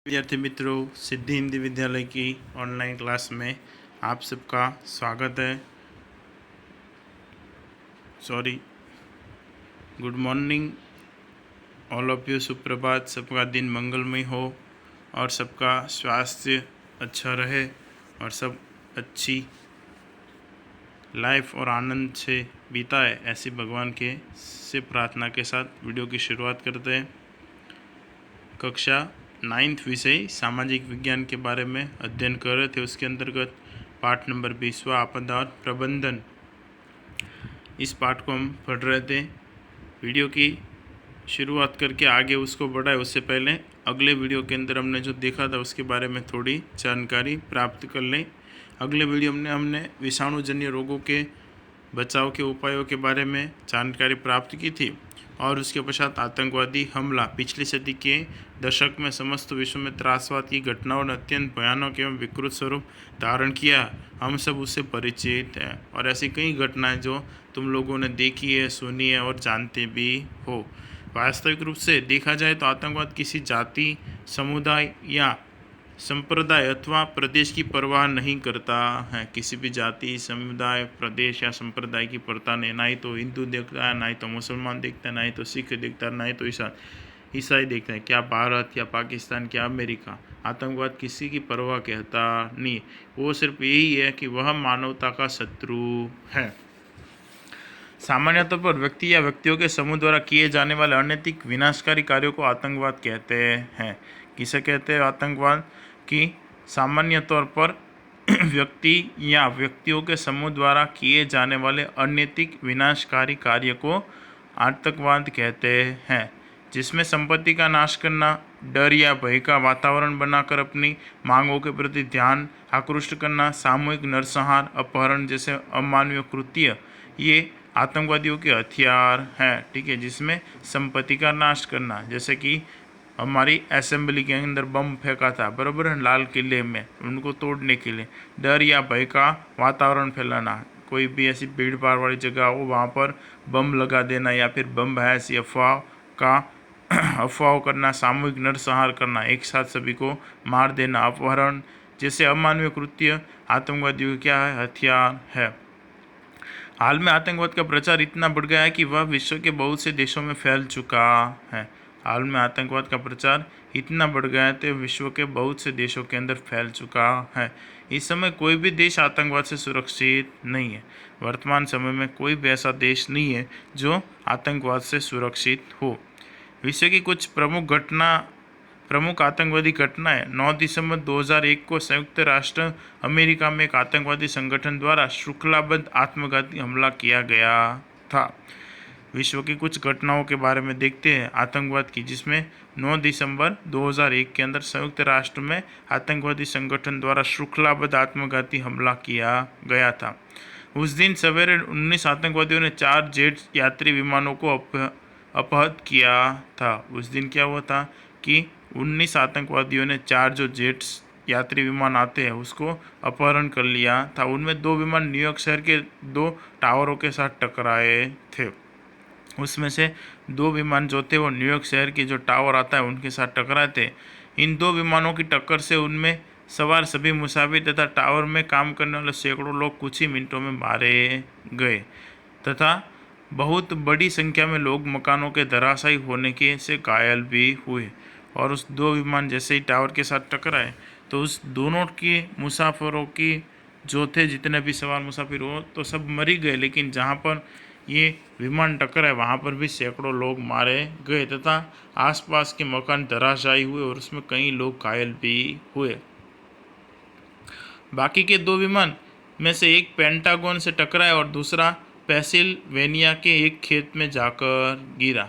विद्यार्थी मित्रों, सिद्धि हिंदी विद्यालय की ऑनलाइन क्लास में आप सबका स्वागत है। Good morning all of you. सुप्रभात। सबका दिन मंगलमय हो और सबका स्वास्थ्य अच्छा रहे और सब अच्छी लाइफ और आनंद से बिताए, ऐसी भगवान के से प्रार्थना के साथ वीडियो की शुरुआत करते हैं। कक्षा 9th विषय सामाजिक विज्ञान के बारे में अध्ययन कर रहे थे। उसके अंतर्गत पाठ नंबर 20वां आपदा और प्रबंधन, इस पाठ को हम पढ़ रहे थे। वीडियो की शुरुआत करके आगे उसको बढ़ाए उससे पहले अगले वीडियो के अंदर हमने जो देखा था उसके बारे में थोड़ी जानकारी प्राप्त कर लें। अगले वीडियो में हमने विषाणुजन्य रोगों के बचाव के उपायों के बारे में जानकारी प्राप्त की थी और उसके पश्चात आतंकवादी हमला पिछली सदी के दशक में समस्त विश्व में त्रासवाद की घटनाओं ने अत्यंत भयानक एवं विकृत स्वरूप धारण किया। हम सब उससे परिचित हैं और ऐसी कई घटनाएं जो तुम लोगों ने देखी है, सुनी है और जानते भी हो। वास्तविक रूप से देखा जाए तो आतंकवाद किसी जाति, समुदाय या संप्रदाय अथवा प्रदेश की परवाह नहीं करता है। किसी भी जाति, समुदाय, प्रदेश या संप्रदाय की परवाह नहीं। ना ही तो हिंदू देखता है, ना ही तो मुसलमान देखता है, ना ही तो सिख देखता है, ना ही तो ईसाई देखता है। क्या भारत, क्या पाकिस्तान, क्या अमेरिका, आतंकवाद किसी की परवाह कहता नहीं। वो सिर्फ यही है कि वह मानवता का शत्रु है। सामान्य तौर पर व्यक्ति या व्यक्तियों के समूह द्वारा किए जाने वाले अनैतिक विनाशकारी कार्यों को आतंकवाद कहते हैं। किसे कहते हैं आतंकवाद? कि सामान्य तौर पर व्यक्ति या व्यक्तियों के समूह द्वारा किए जाने वाले अनैतिक विनाशकारी कार्य को आतंकवाद कहते हैं, जिसमें संपत्ति का नाश करना, डर या भय का वातावरण बनाकर अपनी मांगों के प्रति ध्यान आकृष्ट करना, सामूहिक नरसंहार, अपहरण जैसे अमानवीय कृत्य ये आतंकवादियों के हथियार हैं। ठीक है, जिसमें संपत्ति का नाश करना, जैसे कि हमारी असेंबली के अंदर बम फेंका था, बराबर है, लाल किले में, उनको तोड़ने के लिए। डर या भय का वातावरण फैलाना, कोई भी ऐसी भीड़ भाड़ वाली जगह हो वहाँ पर बम लगा देना या फिर बम है ऐसी अफवाह करना, सामूहिक नरसंहार करना, एक साथ सभी को मार देना, अपहरण जैसे अमानवीय कृत्य आतंकवादियों का क्या है? हथियार है। हाल में आतंकवाद का प्रचार इतना बढ़ गया है कि वह विश्व के बहुत से देशों में फैल चुका है। हाल में आतंकवाद का प्रचार इतना बढ़ गया है तो विश्व के बहुत से देशों के अंदर फैल चुका है। इस समय कोई भी देश आतंकवाद से सुरक्षित नहीं है। वर्तमान समय में कोई भी ऐसा देश नहीं है जो आतंकवाद से सुरक्षित हो। विश्व की कुछ प्रमुख आतंकवादी घटनाएं। 9 दिसंबर 2001 को संयुक्त राष्ट्र अमेरिका में एक आतंकवादी संगठन द्वारा श्रृंखलाबद्ध आत्मघाती हमला किया गया था। विश्व की कुछ घटनाओं के बारे में देखते हैं आतंकवाद की, जिसमें 9 दिसंबर 2001 के अंदर संयुक्त राष्ट्र में आतंकवादी संगठन द्वारा श्रृंखलाबद्ध आत्मघाती हमला किया गया था। उस दिन सवेरे 19 आतंकवादियों ने 4 जेट यात्री विमानों को अपहत किया था। उस दिन क्या हुआ था कि 19 आतंकवादियों ने 4 जो जेट्स यात्री विमान आते हैं उसको अपहरण कर लिया था। उनमें 2 विमान न्यूयॉर्क शहर के 2 टावरों के साथ टकराए थे। उसमें से 2 विमान जो थे वो न्यूयॉर्क शहर की जो टावर आता है उनके साथ टकराए थे। इन 2 विमानों की टक्कर से उनमें सवार सभी मुसाफिर तथा टावर में काम करने वाले सैकड़ों लोग कुछ ही मिनटों में मारे गए तथा बहुत बड़ी संख्या में लोग मकानों के धराशायी होने के से घायल भी हुए। और उस 2 विमान जैसे ही टावर के साथ टकराए तो उस दोनों के मुसाफिरों की जो थे, जितने भी सवार मुसाफिर हो तो सब मर ही गए, लेकिन जहाँ पर ये विमान टकराए वहाँ पर भी सैकड़ों लोग मारे गए तथा आसपास के मकान धराशायी हुए और उसमें कई लोग घायल भी हुए। बाकी के 2 विमान में से एक पेंटागन से टकराया और दूसरा पेंसिल्वेनिया के एक खेत में जाकर गिरा।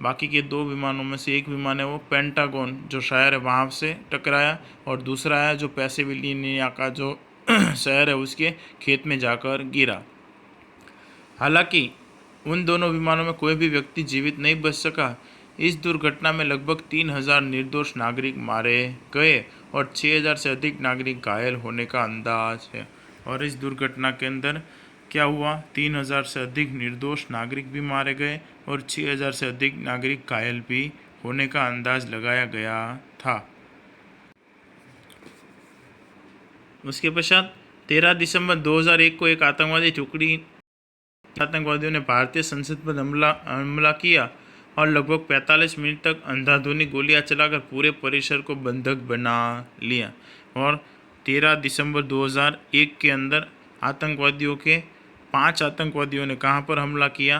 बाकी के 2 विमानों में से एक विमान है वो पेंटागन जो शहर है वहाँ से टकराया और दूसरा है जो पेंसिल्वेनिया का जो शहर है उसके खेत में जाकर गिरा। हालांकि उन दोनों विमानों में कोई भी व्यक्ति जीवित नहीं बच सका। इस दुर्घटना में लगभग 3000 निर्दोष नागरिक मारे गए और 6000 से अधिक नागरिक घायल होने का अंदाज है। और इस दुर्घटना के अंदर क्या हुआ? 3000 से अधिक निर्दोष नागरिक भी मारे गए और 6000 से अधिक नागरिक घायल भी होने का अंदाज लगाया गया था। उसके पश्चात 13 दिसंबर 2001 को एक आतंकवादी टुकड़ी आतंकवादियों ने भारतीय संसद पर हमला किया और लगभग 45 मिनट तक अंधाधुंधी गोलियां चलाकर पूरे परिसर को बंधक बना लिया। और 13 दिसंबर 2001 के अंदर आतंकवादियों के 5 आतंकवादियों ने कहाँ पर हमला किया,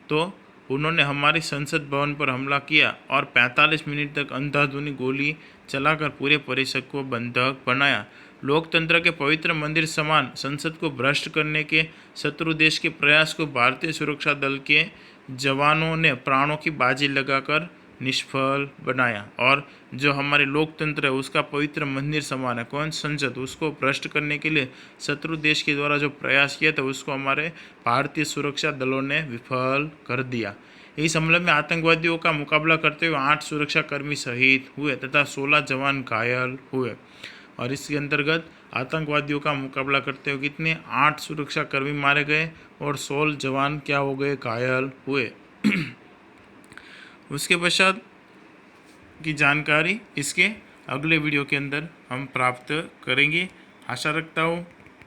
तो उन्होंने हमारे संसद भवन पर हमला किया और 45 मिनट तक अंधाधुंधी गोली चलाकर पूरे परिसर को बंधक बनाया। लोकतंत्र के पवित्र मंदिर समान संसद को भ्रष्ट करने के शत्रु देश के प्रयास को भारतीय सुरक्षा दल के जवानों ने प्राणों की बाजी लगाकर निष्फल बनाया। और जो हमारे लोकतंत्र है उसका पवित्र मंदिर समान है कौन, संसद, उसको भ्रष्ट करने के लिए शत्रु देश के द्वारा जो प्रयास किया था उसको हमारे भारतीय सुरक्षा दलों ने विफल कर दिया। इस हमले में आतंकवादियों का मुकाबला करते हुए 8 सुरक्षाकर्मी शहीद हुए तथा 16 जवान घायल हुए। और इसके अंतर्गत आतंकवादियों का मुकाबला करते हुए कितने 8 सुरक्षाकर्मी मारे गए और 16 जवान क्या हो गए, घायल हुए। उसके पश्चात की जानकारी इसके अगले वीडियो के अंदर हम प्राप्त करेंगे। आशा रखता हूँ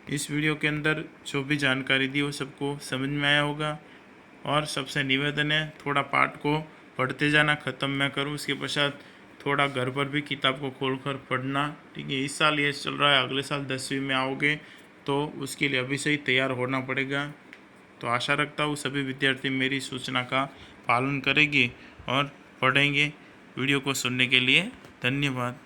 इस वीडियो के अंदर जो भी जानकारी दी वो सबको समझ में आया होगा। और सबसे निवेदन है थोड़ा पाठ को पढ़ते जाना, ख़त्म मैं करूँ, उसके पश्चात थोड़ा घर पर भी किताब को खोलकर पढ़ना। ठीक है, इस साल ये चल रहा है, अगले साल 10वीं में आओगे तो उसके लिए अभी से ही तैयार होना पड़ेगा। तो आशा रखता हूँ सभी विद्यार्थी मेरी सूचना का पालन करेंगे और पढ़ेंगे। वीडियो को सुनने के लिए धन्यवाद।